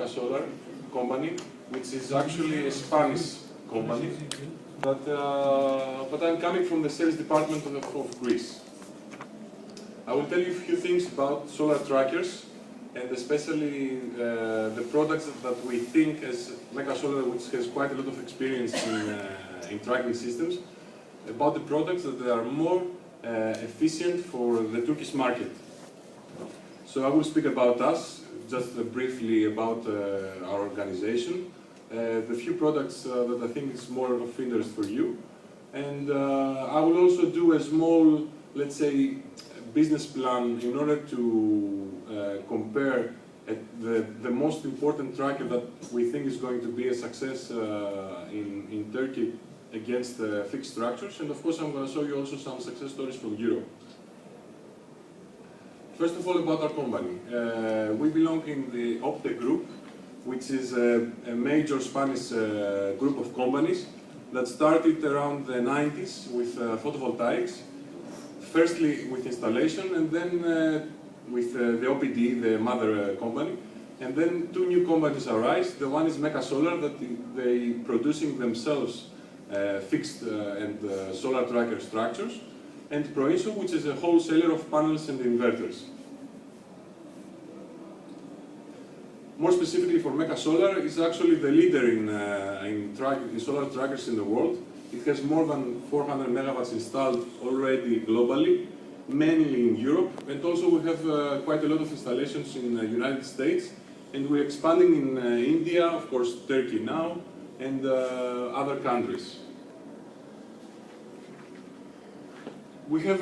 mecasolar company, which is actually a Spanish company, but I'm coming from the sales department of Greece. I will tell you a few things about solar trackers, and especially the products that we think as mecasolar, which has quite a lot of experience in tracking systems, about the products that they are more efficient for the Turkish market. So I will speak about us, just briefly about our organization, the few products that I think is more of interest for you, and I will also do a small, let's say, business plan in order to compare the most important tracker that we think is going to be a success in Turkey against fixed structures, and of course I'm going to show you also some success stories from Europe. First of all, about our company. We belong in the Opte group, which is a major Spanish group of companies that started around the 90s with photovoltaics, firstly with installation and then with the OPD, the mother company. And then two new companies arise. The one is mecasolar, that they producing themselves fixed and solar tracker structures, and Proinso, which is a wholesaler of panels and inverters. More specifically for mecasolar, is actually the leader in solar trackers in the world. It has more than 400 megawatts installed already globally, mainly in Europe, and also we have quite a lot of installations in the United States, and we're expanding in India, of course Turkey now, and other countries. We have,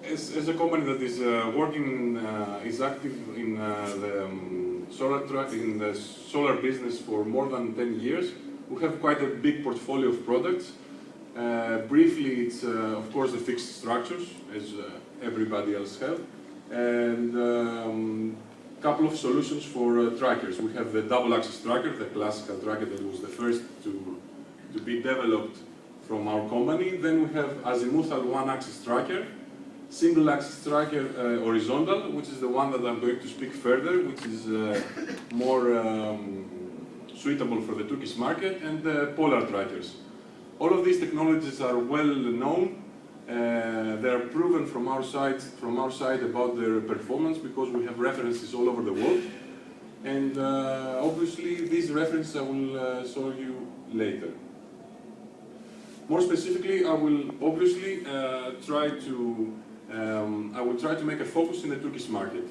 as a company that is working, is active in the solar business for more than 10 years, we have quite a big portfolio of products. Briefly, it's of course the fixed structures, as everybody else have, and a couple of solutions for trackers. We have the double-axis tracker, the classical tracker that was the first to be developed from our company. Then we have azimuthal one-axis tracker, single-axis tracker horizontal, which is the one that I'm going to speak further, which is more suitable for the Turkish market, and polar trackers. All of these technologies are well known. They are proven from our side about their performance, because we have references all over the world. And obviously, these references I will show you later. More specifically, I will obviously try to make a focus in the Turkish market.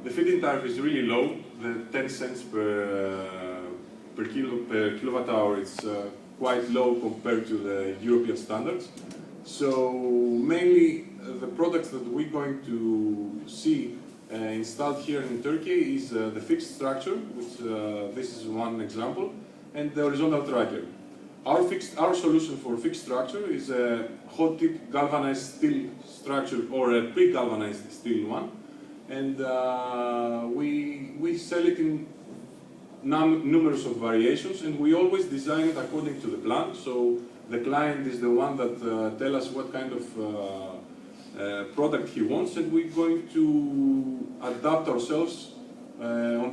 The feed-in tariff is really low. The 10 cents per kilowatt hour is quite low compared to the European standards. So mainly the products that we're going to see installed here in Turkey is the fixed structure, which this is one example, and the horizontal tracker. Our solution for fixed structure is a hot-tip galvanized steel structure, or a pre-galvanized steel one, and we sell it in numerous of variations, and we always design it according to the plan. So the client is the one that tell us what kind of product he wants, and we're going to adapt ourselves on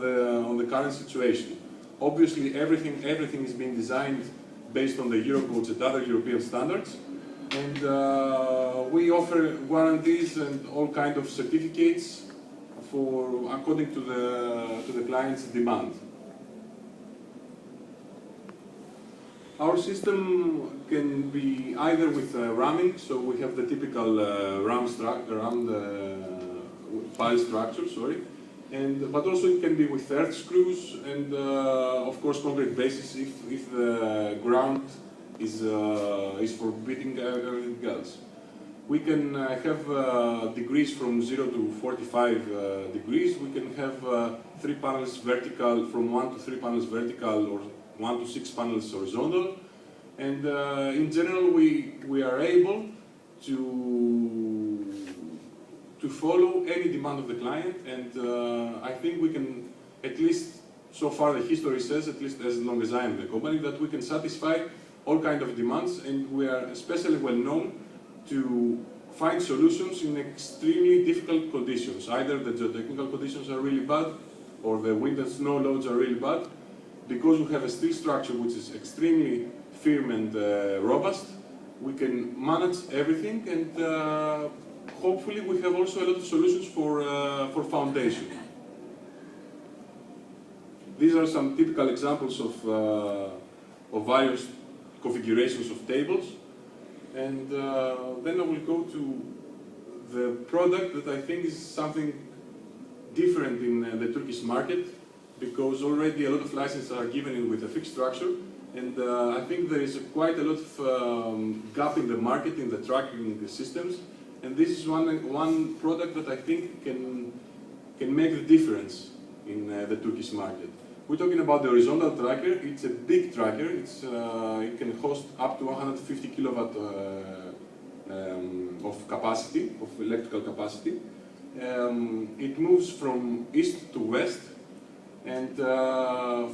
the current situation. Obviously, everything is being designed based on the Eurocodes and other European standards, and we offer guarantees and all kinds of certificates according to the client's demand. Our system can be either with ramming, so we have the typical pile structure, sorry, but also it can be with earth screws and of course concrete bases if the ground is forbidding everything else. We can have degrees from 0 to 45 degrees. We can have 3 panels vertical, from 1 to 3 panels vertical, or 1 to 6 panels horizontal. And in general, we are able to follow any demand of the client, and I think we can, at least so far the history says, at least as long as I am in the company, that we can satisfy all kinds of demands, and we are especially well known to find solutions in extremely difficult conditions. Either the geotechnical conditions are really bad, or the wind and snow loads are really bad, because we have a steel structure which is extremely firm and robust, we can manage everything, and hopefully we have also a lot of solutions for foundation. These are some typical examples of various configurations of tables, and then I will go to the product that I think is something different in the Turkish market, because already a lot of licenses are given in with a fixed structure, and I think there is quite a lot of gap in the market in the tracking systems, and this is one product that I think can make the difference in the Turkish market. We're talking about the horizontal tracker. It's a big tracker. It can host up to 150 kilowatt of capacity, of electrical capacity. It moves from east to west, and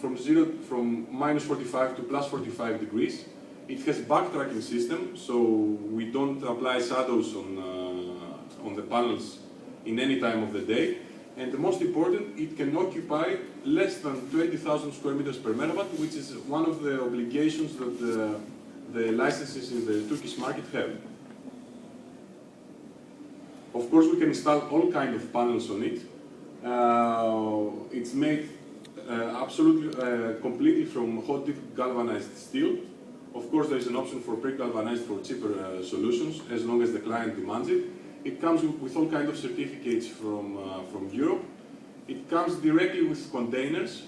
from minus 45 to plus 45 degrees. It has backtracking system, so we don't apply shadows on the panels in any time of the day. And the most important, it can occupy less than 20,000 square meters per megawatt, which is one of the obligations that the licenses in the Turkish market have. Of course, we can install all kinds of panels on it. It's made absolutely completely from hot dip galvanized steel. Of course, there is an option for pre-galvanized for cheaper solutions, as long as the client demands it. It comes with all kinds of certificates from Europe. It comes directly with containers.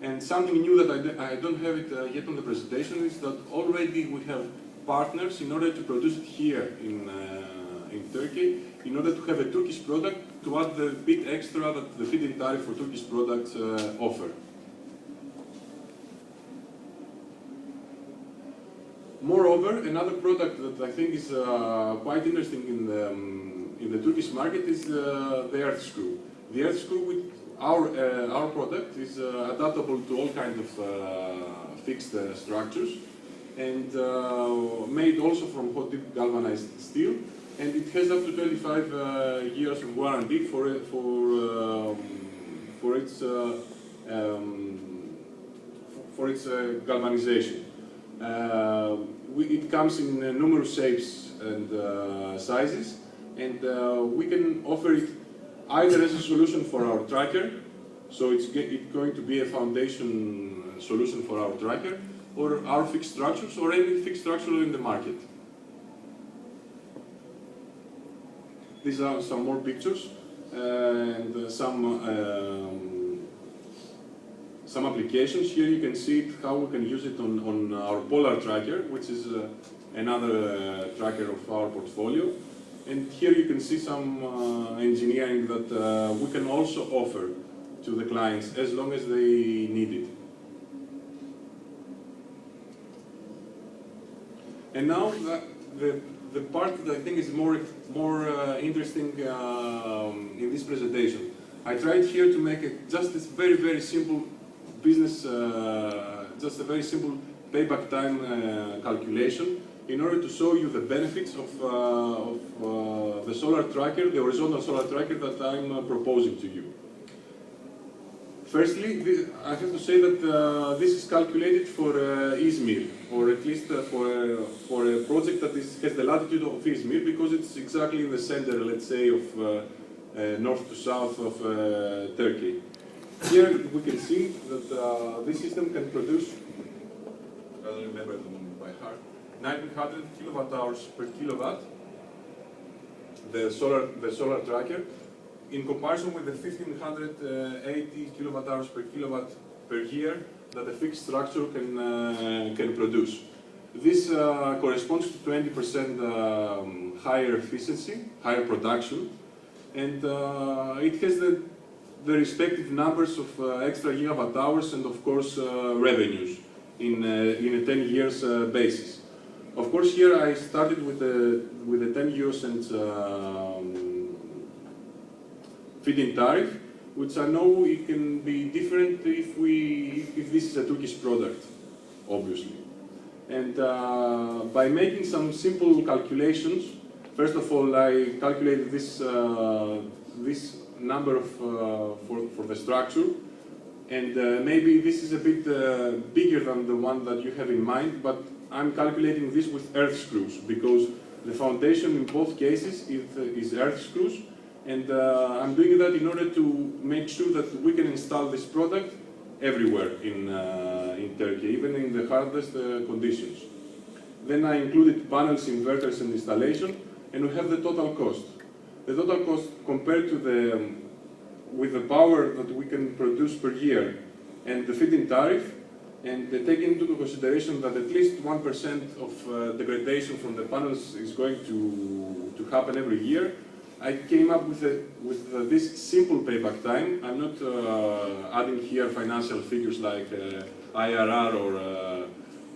And something new that I don't have it yet on the presentation is that already we have partners in order to produce it here in Turkey, in order to have a Turkish product to add the bit extra that the feed-in tariff for Turkish products offer. Moreover, another product that I think is quite interesting in the Turkish market is the earth screw. The earth screw with our product is adaptable to all kinds of fixed structures, and made also from hot dip galvanized steel, and it has up to 25 years of warranty for its galvanization. It comes in numerous shapes and sizes, and we can offer it either as a solution for our tracker, so it's going to be a foundation solution for our tracker, or our fixed structures, or any fixed structure in the market. These are some more pictures and some applications. Here you can see how we can use it on our polar tracker, which is another tracker of our portfolio. And here you can see some engineering that we can also offer to the clients as long as they need it. And now the part that I think is more interesting in this presentation. I tried here to make just this very simple business, just a very simple payback time calculation, in order to show you the benefits of the solar tracker, the horizontal solar tracker that I'm proposing to you. Firstly, I have to say that this is calculated for Izmir, or at least for a project that has the latitude of Izmir, because it's exactly in the center, let's say, of north to south of Turkey. Here we can see that this system can produce, I don't remember the moment by heart, 1900 kilowatt hours per kilowatt, the solar tracker, in comparison with the 1580 kilowatt hours per kilowatt per year that a fixed structure can produce. This corresponds to 20% higher efficiency, higher production, and it has the respective numbers of extra gigawatt hours and of course revenues in a 10 years basis. Of course, here I started with the 10 euros and feed-in tariff, which I know it can be different if this is a Turkish product, obviously. And by making some simple calculations, first of all, I calculated this number for the structure, And maybe this is a bit bigger than the one that you have in mind, but I'm calculating this with earth screws, because the foundation in both cases is earth screws, and I'm doing that in order to make sure that we can install this product everywhere in Turkey, even in the hardest conditions. Then I included panels, inverters, and installation, and we have the total cost. The total cost compared to with the power that we can produce per year and the feed-in tariff, and taking into consideration that at least 1% of degradation from the panels is going to happen every year, I came up with this simple payback time. I'm not adding here financial figures like IRR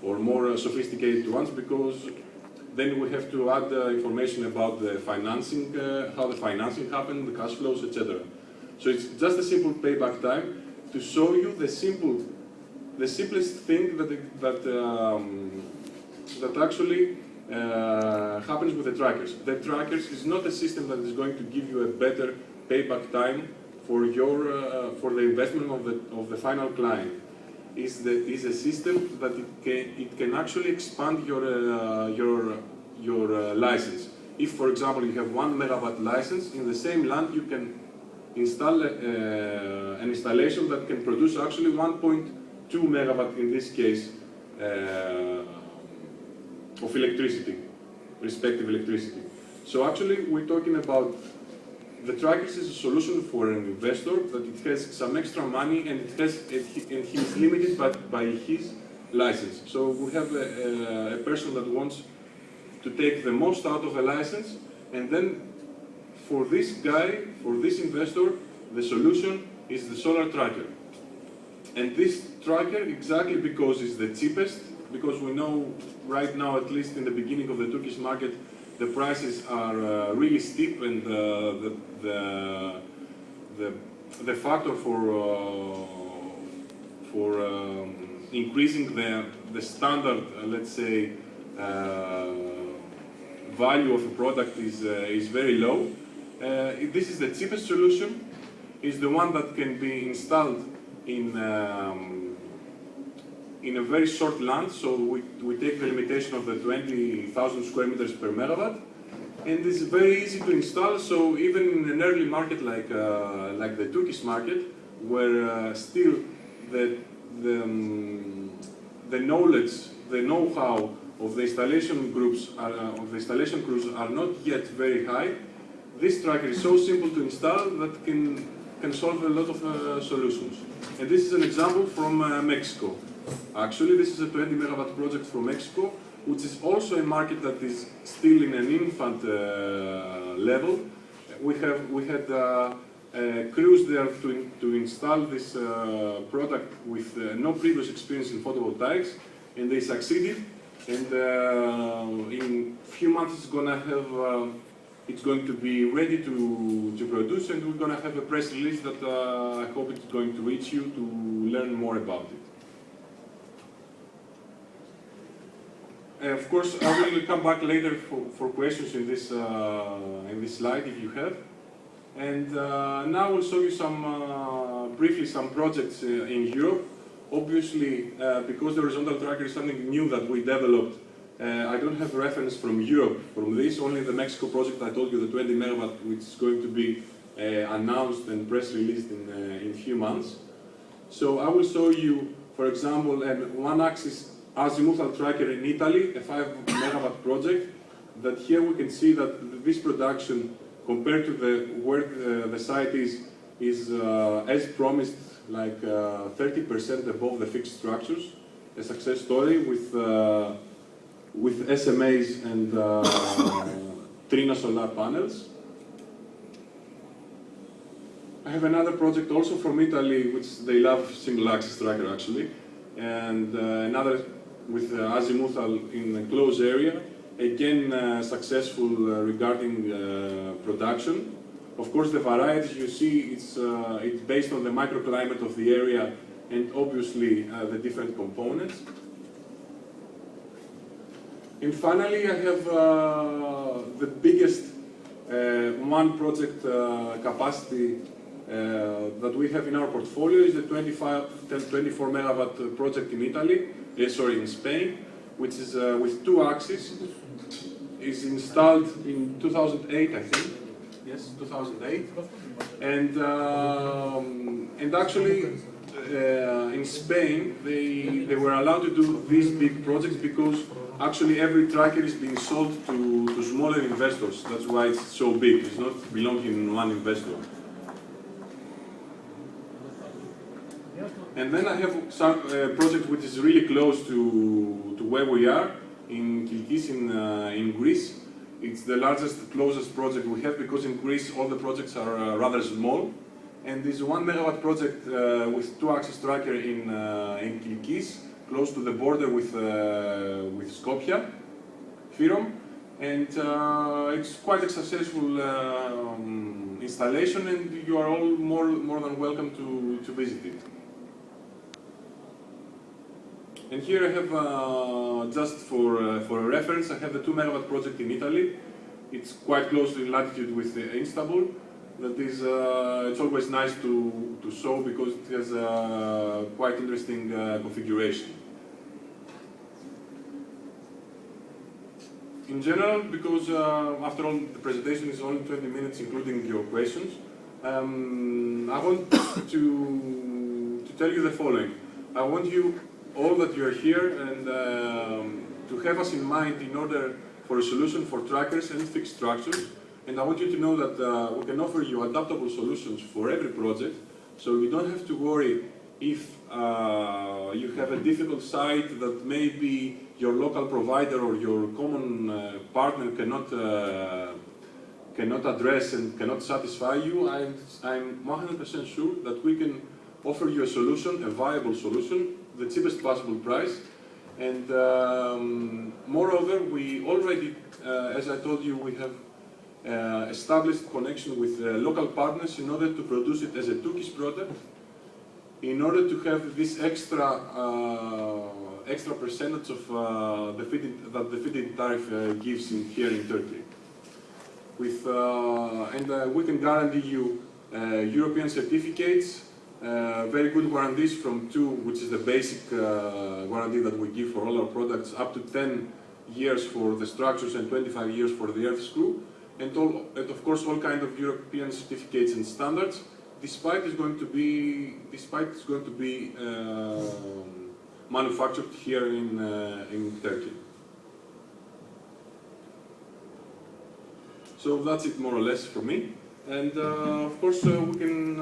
or more sophisticated ones, because then we have to add information about the financing, how the financing happened, the cash flows, etc. So it's just a simple payback time to show you the simplest thing that actually happens with the trackers. The trackers is not a system that is going to give you a better payback time for the investment of the final client. Is a system that it can actually expand your license. If, for example, you have 1 megawatt license, in the same land you can install an installation that can produce actually 1.2 megawatt in this case of electricity, respective electricity. So actually we're talking about the trackers is a solution for an investor that it has some extra money and he's limited by his license. So we have a person that wants to take the most out of a license, and then for this guy, for this investor, the solution is the solar tracker. And this tracker, exactly because it's the cheapest, because we know right now, at least in the beginning of the Turkish market, the prices are really steep, and the factor for increasing the standard, let's say, value of a product is very low. This is the cheapest solution. Is the one that can be installed in a very short land, so we take the limitation of the 20,000 square meters per megawatt, and it's very easy to install. So even in an early market like the Turkish market, where still the knowledge, the know-how of the installation groups, of the installation crews are not yet very high, this tracker is so simple to install that can solve a lot of solutions. And this is an example from Mexico. Actually, this is a 20 megawatt project from Mexico, which is also a market that is still in an infant level. We had crews there to install this product with no previous experience in photovoltaics, and they succeeded. And in a few months, it's going to be ready to produce, and we're going to have a press release that I hope it's going to reach you to learn more about it. Of course, I will come back later for questions in this slide if you have. And now I will show you briefly some projects in Europe. Obviously, because the horizontal tracker is something new that we developed, I don't have reference from Europe from this, only the Mexico project I told you, the 20 megawatt, which is going to be announced and press released in a few months. So I will show you, for example, one axis azimuthal tracker in Italy, a 5 megawatt project, that here we can see that this production, compared to where the site is as promised, like 30% above the fixed structures. A success story with SMAs and Trina solar panels. I have another project also from Italy, which they love single axis tracker actually, and another with azimuthal in a closed area. Again, successful regarding production. Of course, the varieties you see, it's based on the microclimate of the area and obviously the different components. And finally, I have the biggest one project capacity that we have in our portfolio is the 24 megawatt project in Italy, in Spain, which is with 2 axes. Is installed in 2008, I think. Yes, 2008. And actually, in Spain, they were allowed to do these big projects because actually every tracker is being sold to smaller investors. That's why it's so big. It's not belonging in one investor. And then I have some project which is really close to where we are, in Kilkis in Greece. It's the largest, closest project we have because in Greece all the projects are rather small. And this 1 megawatt project with 2 axis tracker in Kilkis, close to the border with Skopje, Fyrom. And it's quite a successful installation, and you are all more than welcome to visit it. And here I have, just for a reference, I have the 2 megawatt project in Italy. It's quite close in latitude with Istanbul. That is, it's always nice to show because it has a quite interesting configuration. In general, because after all the presentation is only 20 minutes, including your questions, I want to tell you the following. I want you all that you are here and to have us in mind in order for a solution for trackers and fixed structures. And I want you to know that we can offer you adaptable solutions for every project, so you don't have to worry if you have a difficult site that maybe your local provider or your common partner cannot address and cannot satisfy you. I'm 100% sure that we can offer you a solution, a viable solution, the cheapest possible price. And moreover, we already, as I told you, we have established connection with local partners in order to produce it as a Turkish product, in order to have this extra percentage of the feed-in tariff gives here in Turkey. With, we can guarantee you European certificates, very good guarantees from 2, which is the basic guarantee that we give for all our products, up to 10 years for the structures and 25 years for the earth screw, and of course all kind of European certificates and standards, despite it's going to be manufactured here in Turkey. So that's it more or less for me. And of course, we can.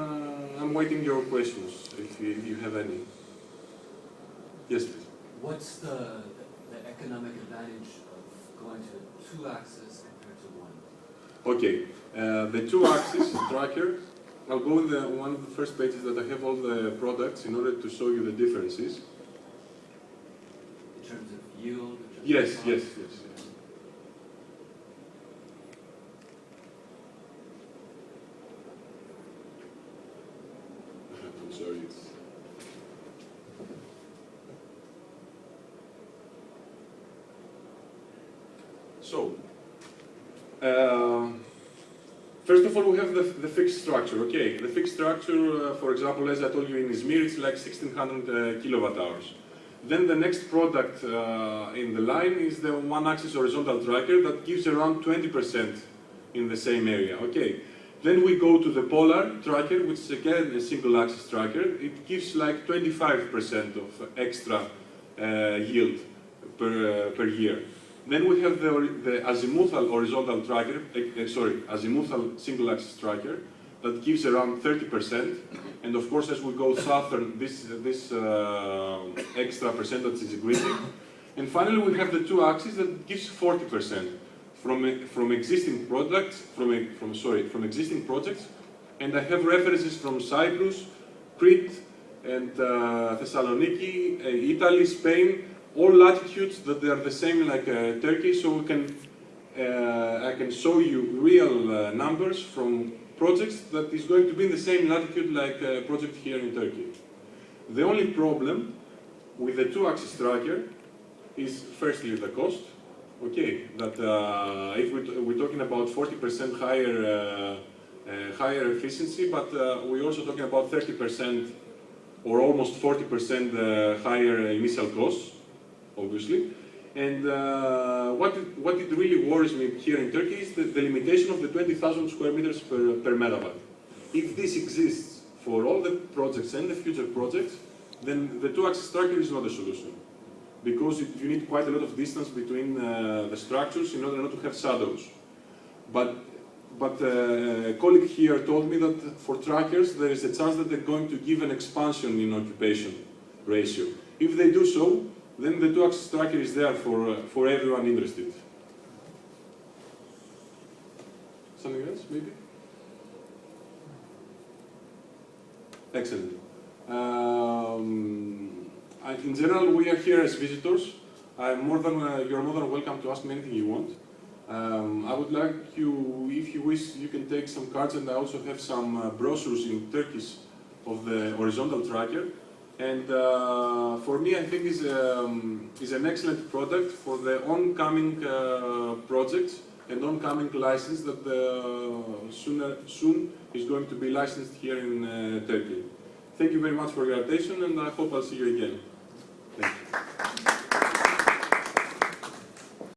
I'm waiting your questions if you have any. Yes, please. What's the economic advantage of going to 2 axis compared to 1? Okay, the 2 axis tracker. I'll go in one of the first pages that I have all the products in order to show you the differences. In terms of yield. Yes. I'm sorry. So, first of all, we have the fixed structure. Okay, the fixed structure, for example, as I told you in Izmir, it's like 1600 kilowatt hours. Then the next product in the line is the 1-axis horizontal tracker that gives around 20% in the same area. Okay. Then we go to the polar tracker, which is again a single-axis tracker. It gives like 25% of extra yield per year. Then we have the azimuthal horizontal tracker, azimuthal single-axis tracker that gives around 30%. And of course, as we go southern, this extra percentage is increasing. And finally, we have the 2 axes that gives 40% from existing products, from existing projects. And I have references from Cyprus, Crete, and Thessaloniki, Italy, Spain. All latitudes that they are the same like Turkey, so we can, I can show you real numbers from projects that is going to be in the same latitude like a project here in Turkey. The only problem with the 2-axis tracker is firstly the cost. Okay, that if we're talking about 40% higher higher efficiency, but we're also talking about 30% or almost 40% higher initial costs, obviously. And what it really worries me here in Turkey is the limitation of the 20,000 square meters per megawatt. If this exists for all the projects and the future projects, then the two-axis tracker is not a solution, because you need quite a lot of distance between the structures in order not to have shadows. But a colleague here told me that for trackers there is a chance that they're going to give an expansion in occupation ratio. If they do so, then the two-axis tracker is there for everyone interested. Something else, maybe? Excellent. In general, we are here as visitors. You're more than welcome to ask me anything you want. I would like you, if you wish, you can take some cards, and I also have some brochures in Turkish of the horizontal tracker. And for me, I think is an excellent product for the oncoming projects and oncoming license that soon is going to be licensed here in Turkey. Thank you very much for your attention, and I hope I'll see you again.